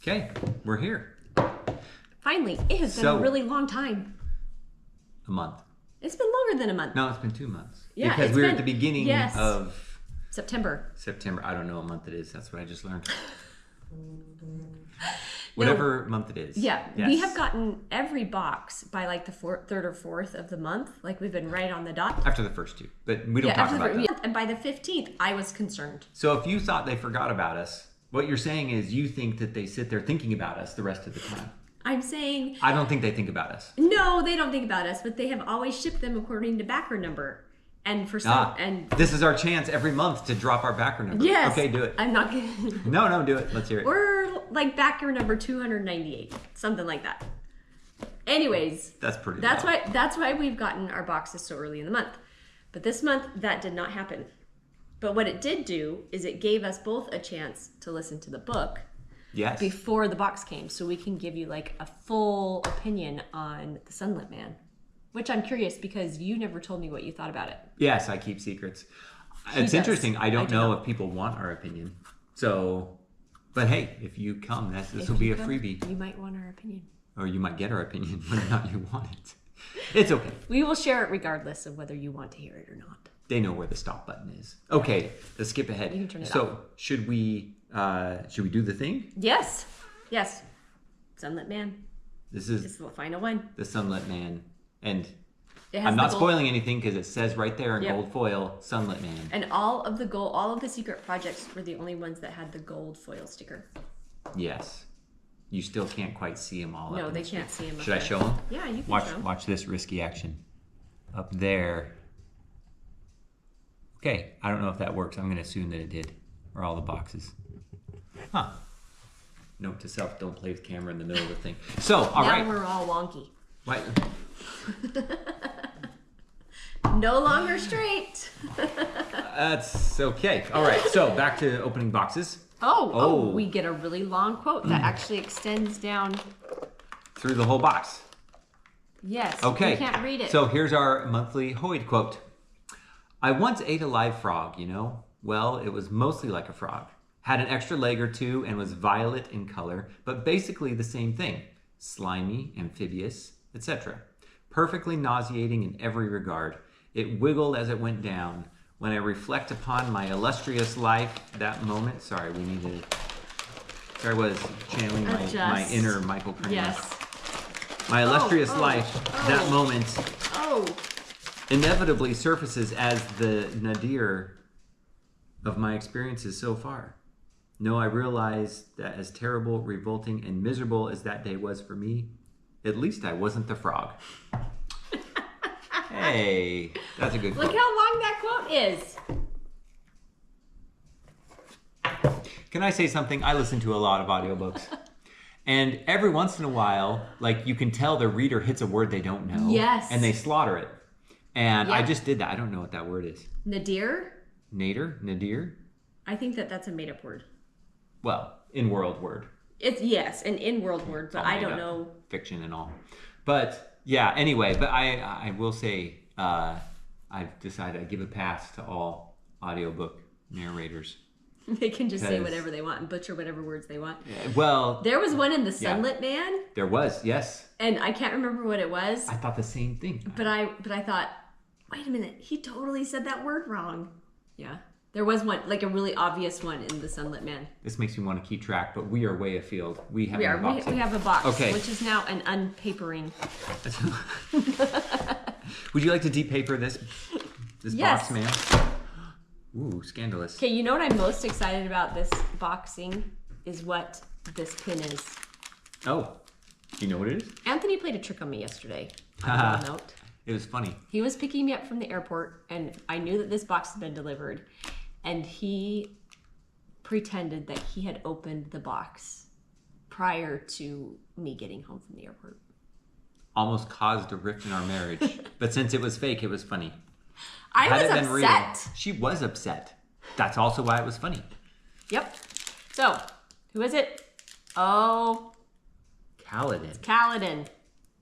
Okay, we're here. Finally, it has been a really long time. A month. It's been longer than a month. No, it's been 2 months. Yeah, because we're at the beginning of September. I don't know what month it is. That's what I just learned. Whatever month it is. Yeah, yes. We have gotten every box by like the third or fourth of the month. Like we've been right on the dot. After the first two, but we don't talk about that. And by the 15th, I was concerned. So if you thought they forgot about us, what you're saying is you think that they sit there thinking about us the rest of the time. I'm saying... I don't think they think about us. No, they don't think about us, but they have always shipped them according to backer number. And for some... This is our chance every month to drop our backer number. Yes. Okay, do it. I'm not kidding. No, do it. Let's hear it. We're like backer number 298. Something like that. Anyways. That's pretty That's why we've gotten our boxes so early in the month. But this month, that did not happen. But what it did do is it gave us both a chance to listen to the book. Yes. Before the box came, so we can give you like a full opinion on the Sunlit Man, which I'm curious because you never told me what you thought about it. Yes, I keep secrets. It's interesting. I don't know if people want our opinion. So, but hey, if you come, this will be a freebie. You might want our opinion, or you might get our opinion whether or not you want it. It's okay. We will share it regardless of whether you want to hear it or not. They know where the stop button is. Okay, let's skip ahead. You can turn it off. So, should we do the thing? Yes. Sunlit Man. This is the final one. The Sunlit Man. And I'm not spoiling anything because it says right there in gold foil, Sunlit Man. And all of the secret projects were the only ones that had the gold foil sticker. Yes. You still can't quite see them all. No, they can't see them. Should I show them? Yeah, you can watch, show them. Watch this risky action. Up there. Okay, I don't know if that works. I'm going to assume that it did. Or all the boxes. Huh. Note to self, don't play with camera in the middle of the thing. So, all right. Now we're all wonky. What? No longer straight. That's okay. All right, so back to opening boxes. Oh, we get a really long quote that actually extends down. Through the whole box. Yes. Okay. You can't read it. So here's our monthly Hoyd quote. I once ate a live frog, you know. Well, it was mostly like a frog. Had an extra leg or two and was violet in color, but basically the same thing. Slimy, amphibious, etc. Perfectly nauseating in every regard. It wiggled as it went down. When I reflect upon my illustrious life, that moment... Sorry, I was channeling my inner Michael Kramer. Yes. My illustrious life, that moment... inevitably surfaces as the nadir of my experiences so far. No, I realize that as terrible, revolting, and miserable as that day was for me, at least I wasn't the frog. Hey, that's a good quote. Look how long that quote is. Can I say something? I listen to a lot of audiobooks. And every once in a while, like you can tell the reader hits a word they don't know. Yes. And they slaughter it. And I just did that. I don't know what that word is. Nadir? Nadir? I think that's a made-up word. Well, in-world word. It's an in-world word, but I don't know. Fiction and all. But, yeah, anyway. But I will say I've decided I give a pass to all audiobook narrators. They can just say whatever they want and butcher whatever words they want. Well... There was one in the Sunlit Man. There was, yes. And I can't remember what it was. I thought the same thing. But I thought, wait a minute, he totally said that word wrong. Yeah. There was one, like a really obvious one in the Sunlit Man. This makes me want to keep track, but we are way afield. We have we have a box, okay. Which is now an unpapering. Would you like to depaper this box, man? Ooh, scandalous. Okay, you know what I'm most excited about this boxing is what this pin is. Oh, do you know what it is? Anthony played a trick on me yesterday. On a note. It was funny. He was picking me up from the airport, and I knew that this box had been delivered, and he pretended that he had opened the box prior to me getting home from the airport. Almost caused a rift in our marriage, but since it was fake, it was funny. I was upset. She was upset. That's also why it was funny. Yep. So, who is it? Oh. Kaladin. It's Kaladin.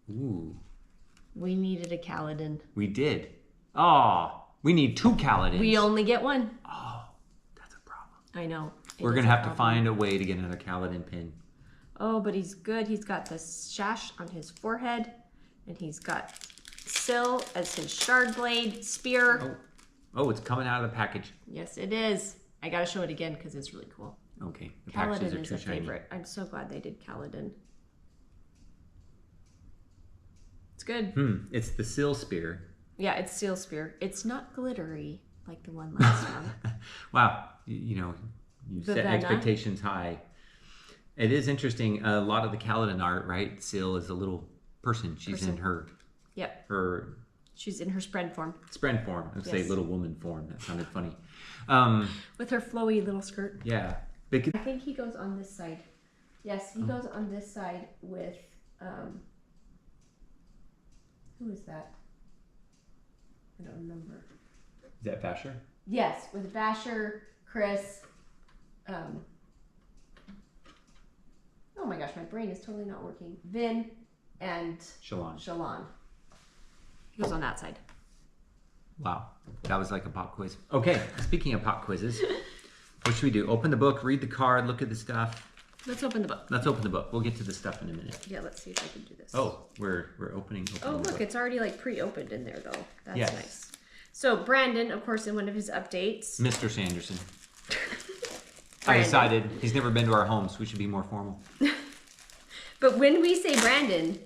Ooh. We needed a Kaladin. We did. Oh, we need 2 Kaladins. We only get one. Oh, that's a problem. I know. We're going to have to find a way to get another Kaladin pin. Oh, but he's good. He's got the sash on his forehead, and he's got Syl as his shard blade spear. Oh, it's coming out of the package. Yes, it is. I gotta show it again because it's really cool. Okay, the packages Kaladin are is too a shiny. favorite. I'm so glad they did Kaladin. It's good. It's the Syl spear. Yeah, it's Syl spear. It's not glittery like the one last one. Wow, you set Vivenna. expectations high. It is interesting. A lot of the Kaladin art, right? Syl is a little person. She's in her Yep. her She's in her spread form. spread form. I would say Yes. little woman form. That sounded funny. With her flowy little skirt. Yeah. I think he goes on this side. Yes, he goes on this side with who is that? I don't remember. Is that Vasher? Yes, with Vasher, Chris. Oh my gosh, my brain is totally not working. Vin and Shallan. He goes on that side. Wow, that was like a pop quiz. Okay, speaking of pop quizzes, what should we do? Open the book, read the card, look at the stuff. Let's open the book. Let's open the book. We'll get to the stuff in a minute. Yeah, let's see if I can do this. Oh, we're opening Oh, the look, book. it's already like pre-opened in there though. That's Yes. nice. So Brandon, of course, in one of his updates. Mr. Sanderson. I Brandon. decided he's never been to our home, so we should be more formal. But when we say Brandon,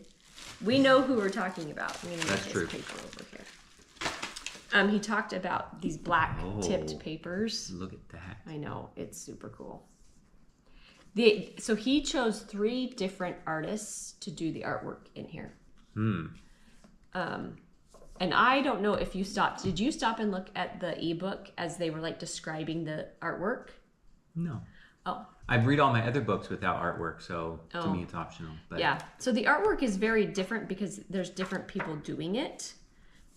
we know who we're talking about. I'm gonna get That's his true. paper over here. He talked about these black tipped papers. Look at that. I know, it's super cool. So he chose 3 different artists to do the artwork in here. And I don't know if you stopped. Did you stop and look at the ebook as they were like describing the artwork? No. Oh. I read all my other books without artwork, so to Oh. me it's optional. But Yeah. So the artwork is very different because there's different people doing it.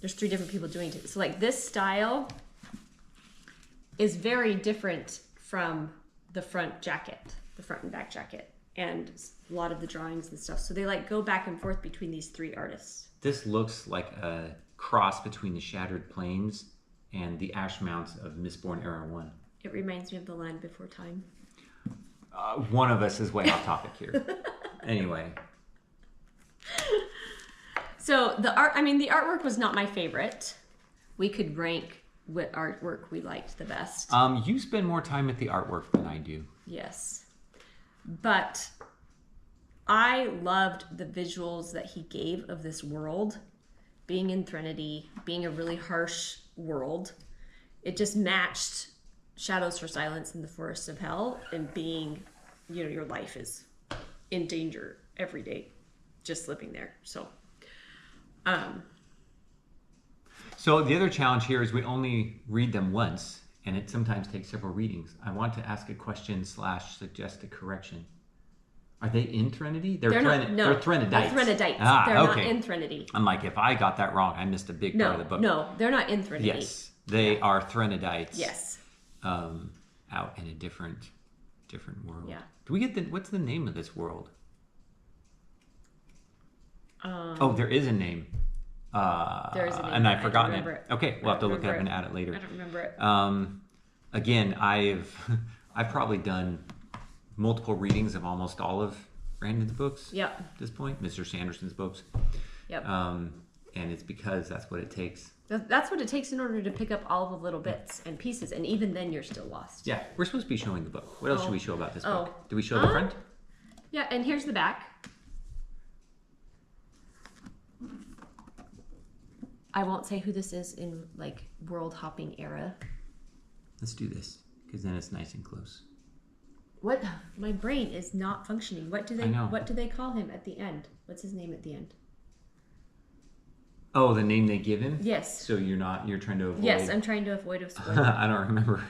There's 3 different people doing it. So like this style is very different from the front jacket, the front and back jacket, and a lot of the drawings and stuff. So they like go back and forth between these 3 artists. This looks like a cross between the Shattered Plains and the Ash Mounts of Mistborn Era 1. It reminds me of The Land Before Time. One of us is way off topic here. Anyway. So the artwork was not my favorite. We could rank what artwork we liked the best. You spend more time at the artwork than I do. Yes. But I loved the visuals that he gave of this world, being in Threnody, being a really harsh world. It just matched Shadows for Silence in the Forests of Hell, and being, your life is in danger every day just living there. So the other challenge here is we only read them once, and it sometimes takes several readings. I want to ask a question / suggest a correction. Are they in Threnody? They're Threnodites. They're Threnodites. Ah, they're okay. not in Threnody. I'm like, if I got that wrong, I missed a big part of the book. No, they're not in Threnody. Yes, they are Threnodites. Yes. Out in a different world. Yeah. Do we get what's the name of this world? There is a name. There is a name, and but I I've don't forgotten remember it. it. Okay, we'll have to look it up remember and add it later. I don't remember it. Again, I've probably done multiple readings of almost all of Brandon's books. Yep. At this point, Mr. Sanderson's books. Yep. And it's because that's what it takes. That's what it takes in order to pick up all the little bits and pieces, and even then you're still lost. Yeah, we're supposed to be showing the book. What else should we show about this book? Oh. Do we show the front? Yeah, and here's the back. I won't say who this is in like world hopping era. Let's do this, because then it's nice and close. What? My brain is not functioning. What do they call him at the end? What's his name at the end? Oh, the name they give him? Yes. So you're trying to avoid... Yes, I'm trying to avoid a spoiler. I don't remember.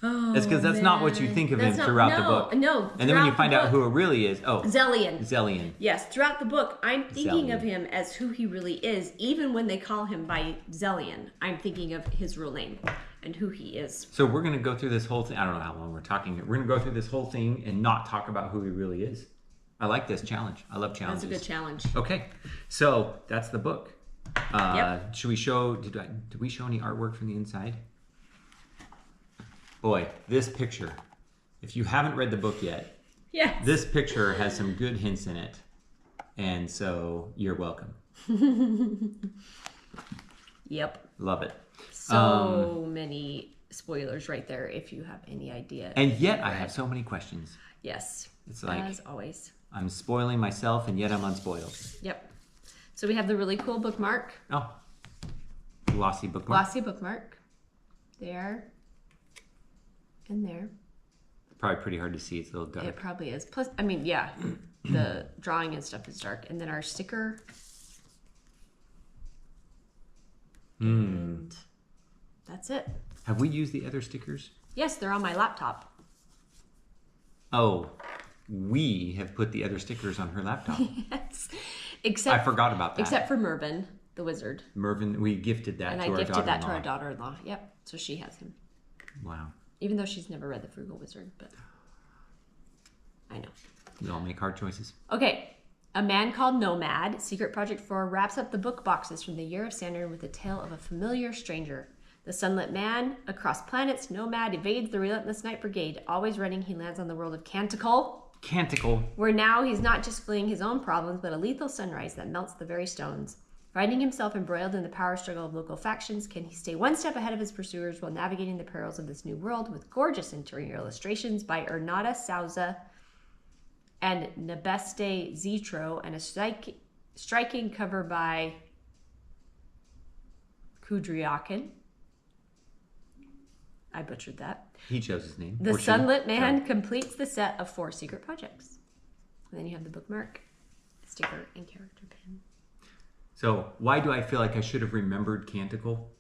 Oh, It's because that's not what you think of him throughout the book. No. And then when you find out who it really is, Zellian. Zellian. Yes, throughout the book, I'm thinking Zellian. of him as who he really is. Even when they call him by Zellian, I'm thinking of his real name and who he is. So we're going to go through this whole thing. I don't know how long we're talking. We're going to go through this whole thing and not talk about who he really is. I like this challenge. I love challenges. That's a good challenge. Okay, so that's the book. Yep. Should we show? Did we show any artwork from the inside? Boy, this picture. If you haven't read the book yet, Yes. This picture has some good hints in it. And so you're welcome. Yep. Love it. So many spoilers right there if you have any idea. And yet I have so many questions. Yes. It's like, as always. I'm spoiling myself and yet I'm unspoiled. Yep. So we have the really cool bookmark. Oh. Glossy bookmark. Glossy bookmark. There. And there. Probably pretty hard to see. It's a little dark. It probably is. Plus, I mean, yeah, the drawing and stuff is dark. And then our sticker. And that's it. Have we used the other stickers? Yes, they're on my laptop. Oh, we have put the other stickers on her laptop. Yes. Except I forgot about that. Except for Mervin, the wizard. Mervin, we gifted that and to I our gifted daughter-in-law. that to our daughter-in-law. Yep. So she has him. Wow. Even though she's never read The Frugal Wizard, but I know. We all make hard choices. Okay. A Man Called Nomad, Secret Project 4, wraps up the book boxes from the Year of Sanderson with a tale of a familiar stranger. The Sunlit Man, across planets, nomad, evades the relentless Night Brigade. Always running, he lands on the world of Canticle. Where now he's not just fleeing his own problems, but a lethal sunrise that melts the very stones. Finding himself embroiled in the power struggle of local factions, can he stay one step ahead of his pursuers while navigating the perils of this new world with gorgeous interior illustrations by Ernata Souza and Nebeste Zitro, and a striking cover by Kudryakin. I butchered that. He chose his name. The Sunlit Man completes the set of 4 secret projects. And then you have the bookmark, sticker, and character pin. So why do I feel like I should have remembered Canticle?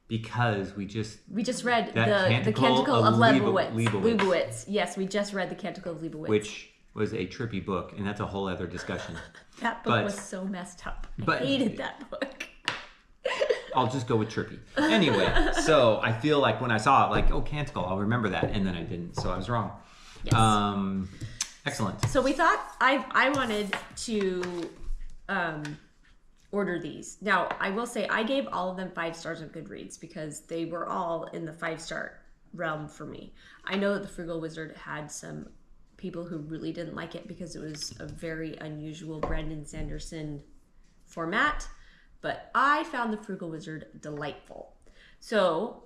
Because we just read that the Canticle of Leibowitz. Leibowitz. Yes, we just read the Canticle of Leibowitz. Which was a trippy book, and that's a whole other discussion. That book was so messed up. I hated that book. I'll just go with trippy. Anyway, so I feel like when I saw it, like, oh, Canticle, I'll remember that, and then I didn't, so I was wrong. Yes. Excellent. So we thought I wanted to order these. Now, I will say I gave all of them 5 stars on Goodreads because they were all in the 5-star realm for me. I know that The Frugal Wizard had some people who really didn't like it because it was a very unusual Brandon Sanderson format, but I found The Frugal Wizard delightful. So,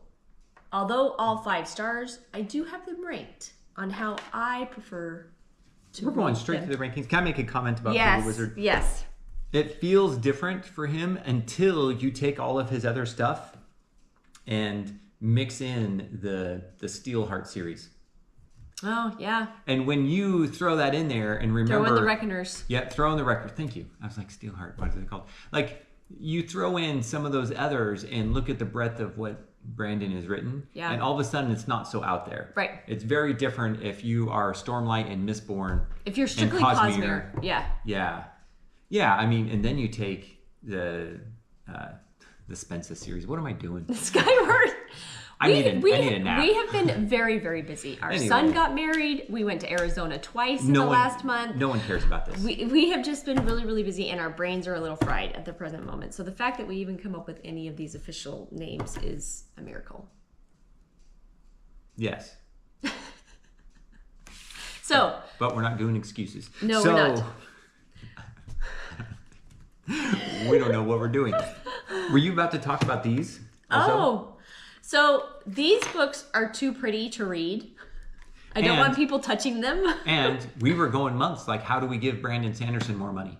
although all 5 stars, I do have them ranked on how I prefer to We're going read straight them. to the rankings. Can I make a comment about Yes, Frugal Wizard? yes. It feels different for him until you take all of his other stuff and mix in the Steelheart series. Oh, yeah. And when you throw that in there and remember... Throw in the Reckoners. Yeah, throw in the record. Thank you. I was like, Steelheart, what are they called? Like, you throw in some of those others and look at the breadth of what Brandon has written. Yeah. And all of a sudden, it's not so out there. Right. It's very different if you are Stormlight and Mistborn. If you're strictly and Cosmere. Yeah. Yeah. Yeah, I mean, and then you take the Spencer series. What am I doing? Skyward. I need a nap. We have been very, very busy. Our son got married. We went to Arizona twice in the last month. No one cares about this. We have just been really, really busy, and our brains are a little fried at the present moment. So the fact that we even come up with any of these official names is a miracle. Yes. So. But we're not doing excuses. No, we're not. We don't know what we're doing. Were you about to talk about these? Also? Oh. So these books are too pretty to read. I don't want people touching them. And we were going months, like, how do we give Brandon Sanderson more money?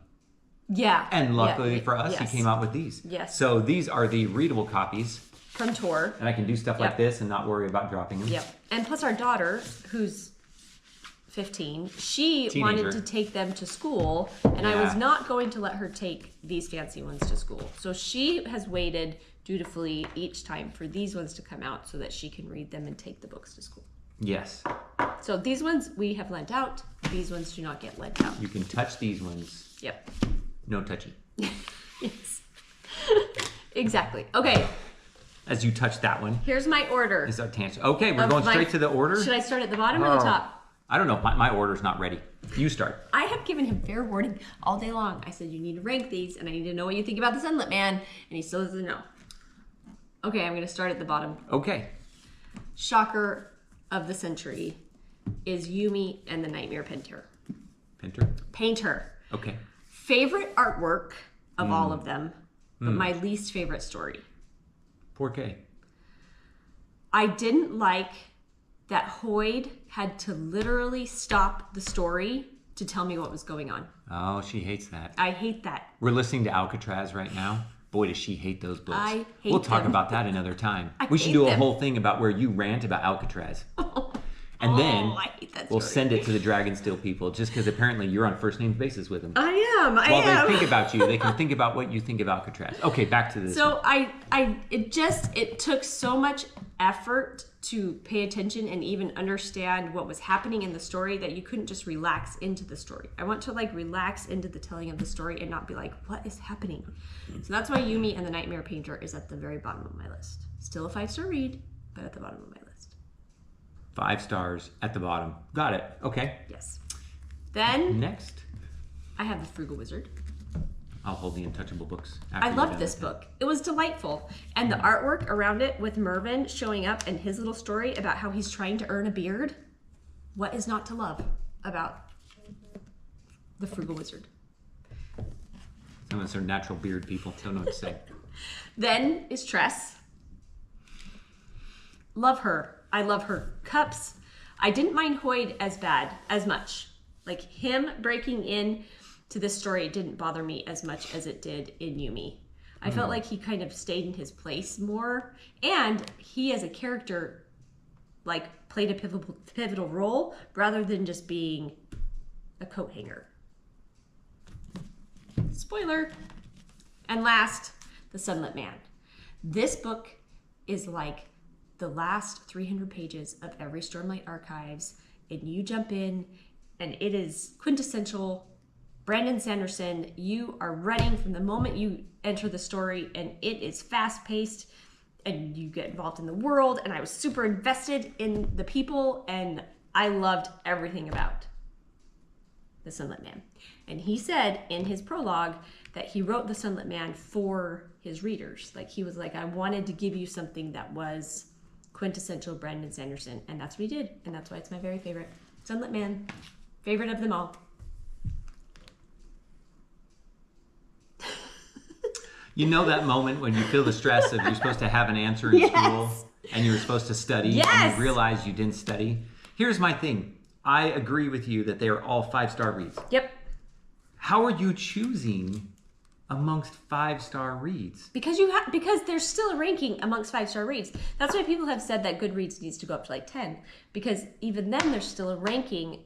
Yeah. And luckily for us, yes. he came out with these. Yes. So these are the readable copies. From Tor. And I can do stuff like this and not worry about dropping them. Yep. And plus our daughter, who's 15, she wanted to take them to school, and I was not going to let her take these fancy ones to school. So she has waited dutifully each time for these ones to come out so that she can read them and take the books to school. Yes. So these ones we have lent out. These ones do not get lent out. You can touch these ones. Yep. No touchy. Yes. Exactly. Okay. As you touch that one. Here's my order. Is our tangent. Okay, we're going straight to the order. Should I start at the bottom or the top? I don't know. My order's not ready. You start. I have given him fair warning all day long. I said, you need to rank these, and I need to know what you think about the Sunlit Man, and he still doesn't know. Okay, I'm going to start at the bottom. Okay. Shocker of the century. is Yumi and the Nightmare Painter. Painter. Okay. Favorite artwork of all of them, but my least favorite story. 4K. I didn't like that Hoyd had to literally stop the story to tell me what was going on. Oh, she hates that. I hate that. We're listening to Alcatraz right now. Boy, does she hate those books. I hate We'll talk them. about that another time. I We should hate do a them. whole thing about where you rant about Alcatraz. And then I hate that we'll story. send it to the Dragonsteel people just because apparently you're on first name basis with them. I am. While they think about you, they can think about what you think of Alcatraz. Okay, back to this. So it took so much effort to pay attention and even understand what was happening in the story that you couldn't just relax into the story. I want to relax into the telling of the story and not be like, what is happening? So that's why Yumi and the Nightmare Painter is at the very bottom of my list. Still a 5-star read, but at the bottom of my list. 5 stars at the bottom. Got it. Okay. Yes. Then Next, I have The Frugal Wizard. I'll hold the Untouchable books. I loved this book. It was delightful. And the artwork around it with Mervyn showing up and his little story about how he's trying to earn a beard. What is not to love about The Frugal Wizard? Some of us are natural beard people. Don't know what to say. Then is Tress. Love her. I love her cups. I didn't mind Hoyd as much. Like him breaking in to this story didn't bother me as much as it did in Yumi. I felt like he kind of stayed in his place more, and he as a character played a pivotal role rather than just being a coat hanger. Spoiler. And last, The Sunlit Man. This book is like the last 300 pages of every Stormlight Archives, and you jump in and it is quintessential Brandon Sanderson. You are running from the moment you enter the story, and it is fast-paced, and you get involved in the world, and I was super invested in the people, and I loved everything about The Sunlit Man. And he said in his prologue that he wrote The Sunlit Man for his readers. He was like, I wanted to give you something that was quintessential Brandon Sanderson, and that's what he did, and that's why it's my very favorite. Sunlit Man, favorite of them all. You know that moment when you feel the stress of you're supposed to have an answer in school and you were supposed to study and you realize you didn't study? Here's my thing. I agree with you that they are all 5-star reads. Yep. How are you choosing amongst 5-star reads? Because there's still a ranking amongst 5-star reads. That's why people have said that Goodreads needs to go up to 10. Because even then there's still a ranking.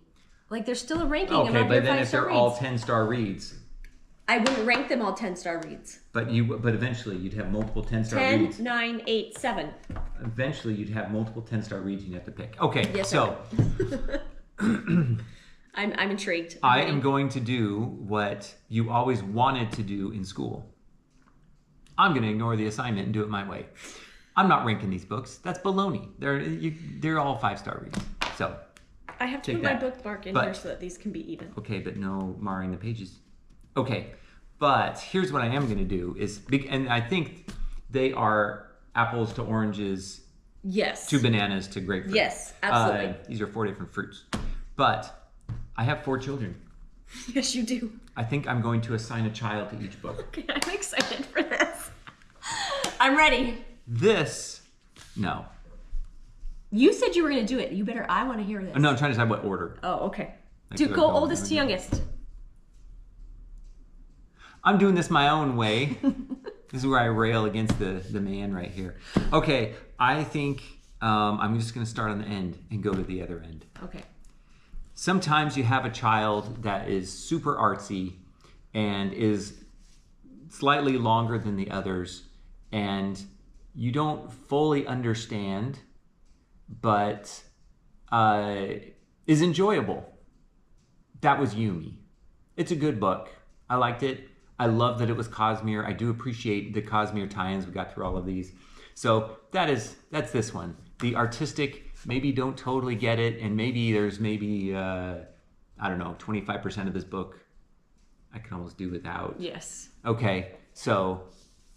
There's still a ranking among your 5-star reads. Okay, but then if they're all 10-star reads, I wouldn't rank them all 10-star reads. But eventually you'd have multiple 10-star 10, reads. 9, 8, 7. Eventually you'd have multiple 10-star reads you'd have to pick. Okay, yes, so I'm intrigued. I am going to do what you always wanted to do in school. I'm going to ignore the assignment and do it my way. I'm not ranking these books. That's baloney. They're all 5-star reads. So I have to put my bookmark in here so that these can be even. Okay, but no marring the pages. Okay, but here's what I am going to do and I think they are apples to oranges. Yes. To bananas to grapefruit. Yes, absolutely. These are 4 different fruits. But I have 4 children. Yes, you do. I think I'm going to assign a child to each book. Okay, I'm excited for this. I'm ready. No. You said you were going to do it. I want to hear this. No, I'm trying to decide what order. Oh, okay. Go oldest to youngest. I'm doing this my own way. This is where I rail against the man right here. Okay, I think I'm just going to start on the end and go to the other end. Okay. Sometimes you have a child that is super artsy and is slightly longer than the others, and you don't fully understand, but is enjoyable. That was Yumi. It's a good book. I liked it. I love that it was Cosmere. I do appreciate the Cosmere tie-ins. We got through all of these. So that's this one. The artistic, maybe don't totally get it, and there's I don't know, 25% of this book I can almost do without. Yes. Okay, so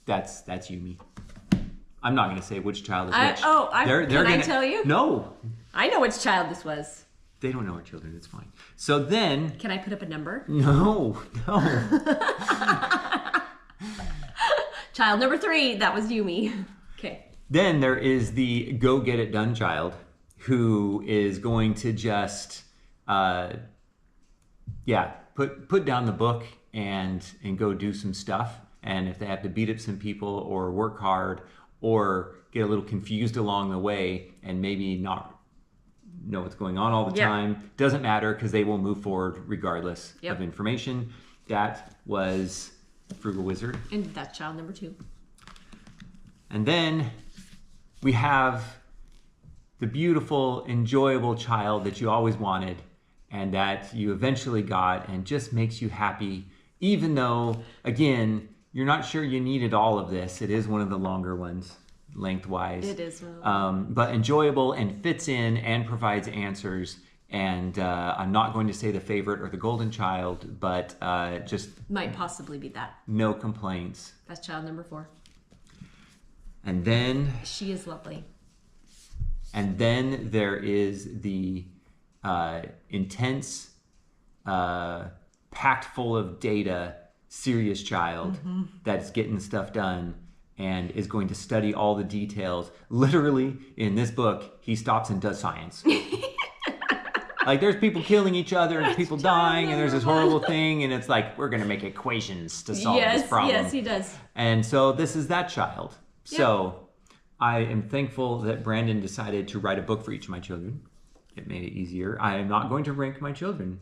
that's Yumi. I'm not going to say which child is which. Can I tell you? No. I know which child this was. They don't know our children. It's fine. So then... Can I put up a number? No. Child number 3. That was Yumi. Okay. Then there is the go get it done child who is going to just, put down the book and go do some stuff. And if they have to beat up some people or work hard or get a little confused along the way and maybe not know what's going on all the time, doesn't matter because they will move forward regardless of information. That was Frugal Wizard. And that's child number 2. And then we have the beautiful, enjoyable child that you always wanted and that you eventually got and just makes you happy, even though, again, you're not sure you needed all of this. It is one of the longer ones, lengthwise. It is. But enjoyable and fits in and provides answers. And I'm not going to say the favorite or the golden child, but just... Might possibly be that. No complaints. That's child number 4. And then... She is lovely. And then there is the intense, packed full of data, serious child that's getting stuff done and is going to study all the details. Literally, in this book, he stops and does science. Like, there's people killing each other and people dying and there's this horrible thing and it's like, we're going to make equations to solve this problem. Yes, he does. And so this is that child. Yep. So I am thankful that Brandon decided to write a book for each of my children. It made it easier. I am not going to rank my children.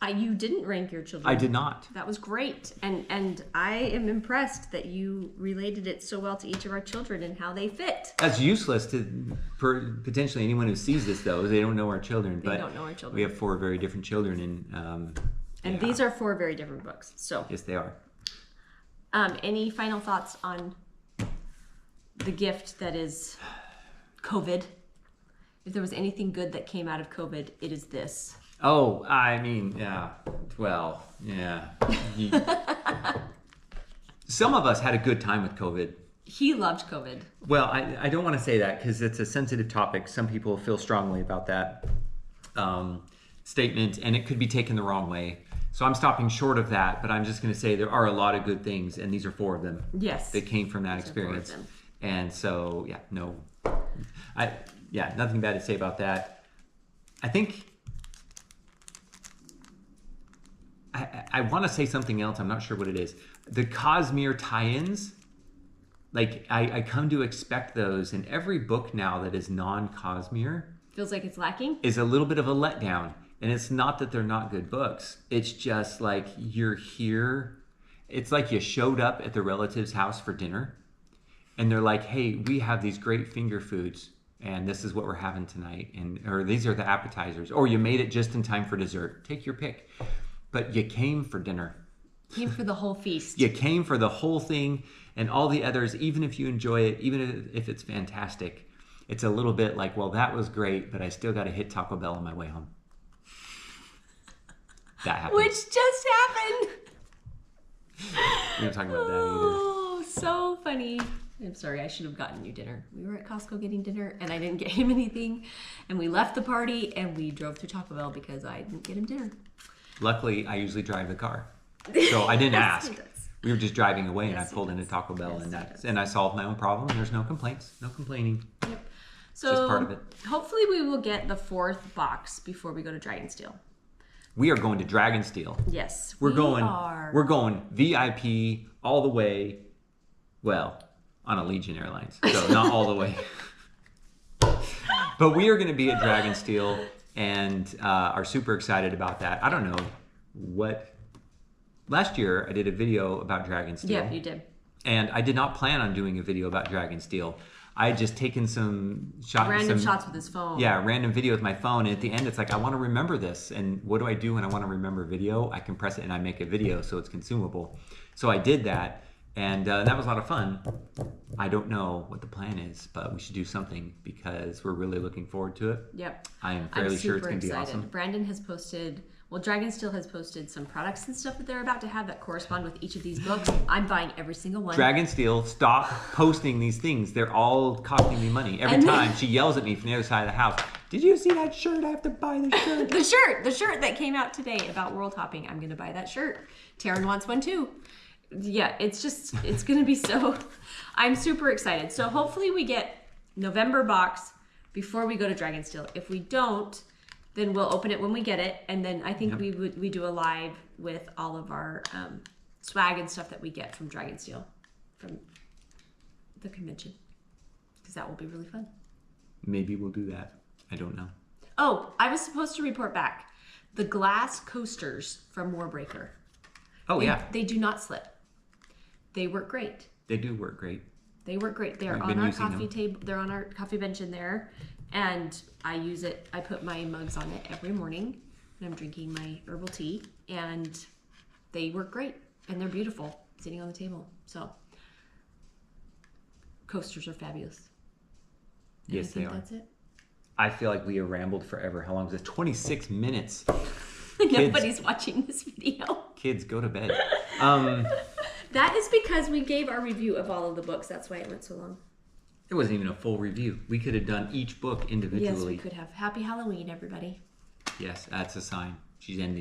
You didn't rank your children. I did not. That was great. And I am impressed that you related it so well to each of our children and how they fit. That's useless for potentially anyone who sees this, though. They don't know our children. They don't know our children. We have 4 very different children. And these are 4 very different books. So yes, they are. Any final thoughts on the gift that is COVID? If there was anything good that came out of COVID, it is this. Oh, I mean, yeah. Well, yeah. Some of us had a good time with COVID. He loved COVID. Well, I don't want to say that because it's a sensitive topic. Some people feel strongly about that statement, and it could be taken the wrong way. So I'm stopping short of that, but I'm just going to say there are a lot of good things, and these are 4 of them. Yes. That came from that experience. And so, nothing bad to say about that. I think I want to say something else. I'm not sure what it is. The Cosmere tie-ins, like I come to expect those in every book now that is non-Cosmere. Feels like it's lacking? Is a little bit of a letdown. And it's not that they're not good books. It's just like you're here. It's like you showed up at the relative's house for dinner. And they're like, hey, we have these great finger foods. And this is what we're having tonight. Or these are the appetizers. Or you made it just in time for dessert. Take your pick. But you came for dinner. Came for the whole feast. You came for the whole thing. And all the others, even if you enjoy it, even if it's fantastic, it's a little bit like, well, that was great, but I still got to hit Taco Bell on my way home. That happened. Which just happened. We don't talk about that either. Oh, so funny. I'm sorry, I should have gotten you dinner. We were at Costco getting dinner and I didn't get him anything. And we left the party and we drove through Taco Bell because I didn't get him dinner. Luckily, I usually drive the car. So I didn't ask. We were just driving away and I pulled into Taco Bell and I solved my own problem. And there's no complaints, no complaining. Yep. So just part of it. Hopefully we will get the 4th box before we go to Dragonsteel. We are going to Dragonsteel. Yes, We're going VIP all the way. Well, on Allegiant Airlines, so not all the way. But we are going to be at Dragonsteel and are super excited about that. I don't know what. Last year I did a video about Dragonsteel. Yeah, you did. And I did not plan on doing a video about Dragonsteel. I had just taken some shots. Random shots with his phone. Yeah, random video with my phone. And at the end, it's like, I want to remember this. And what do I do when I want to remember video? I compress it and I make a video so it's consumable. So I did that. And that was a lot of fun. I don't know what the plan is, but we should do something because we're really looking forward to it. Yep. I am fairly sure it's going to be awesome. Brandon has posted, Dragonsteel has posted some products and stuff that they're about to have that correspond with each of these books. I'm buying every single one. Dragonsteel, stop posting these things. They're all costing me money. Every time she yells at me from the other side of the house, Did you see that shirt? I have to buy the shirt. The shirt that came out today about world hopping. I'm gonna buy that shirt. Taryn wants one too. Yeah, it's gonna be so. I'm super excited. So hopefully we get November box before we go to Dragonsteel. If we don't, then we'll open it when we get it, and then I think we do a live with all of our swag and stuff that we get from Dragonsteel, from the convention, because that will be really fun. Maybe we'll do that. I don't know. Oh, I was supposed to report back. The glass coasters from Warbreaker. Oh, yeah. They do not slip. They work great. They do work great. They work great. They're on our coffee table. They're on our coffee bench in there. And I use it. I put my mugs on it every morning when I'm drinking my herbal tea. And they work great. And they're beautiful sitting on the table. So, coasters are fabulous. And yes, they are. That's it. I feel like we have rambled forever. How long is it? 26 minutes. Nobody's watching this video. Kids, go to bed. That is because we gave our review of all of the books. That's why it went so long. It wasn't even a full review. We could have done each book individually. Yes, we could have. Happy Halloween, everybody. Yes, that's a sign. She's ending.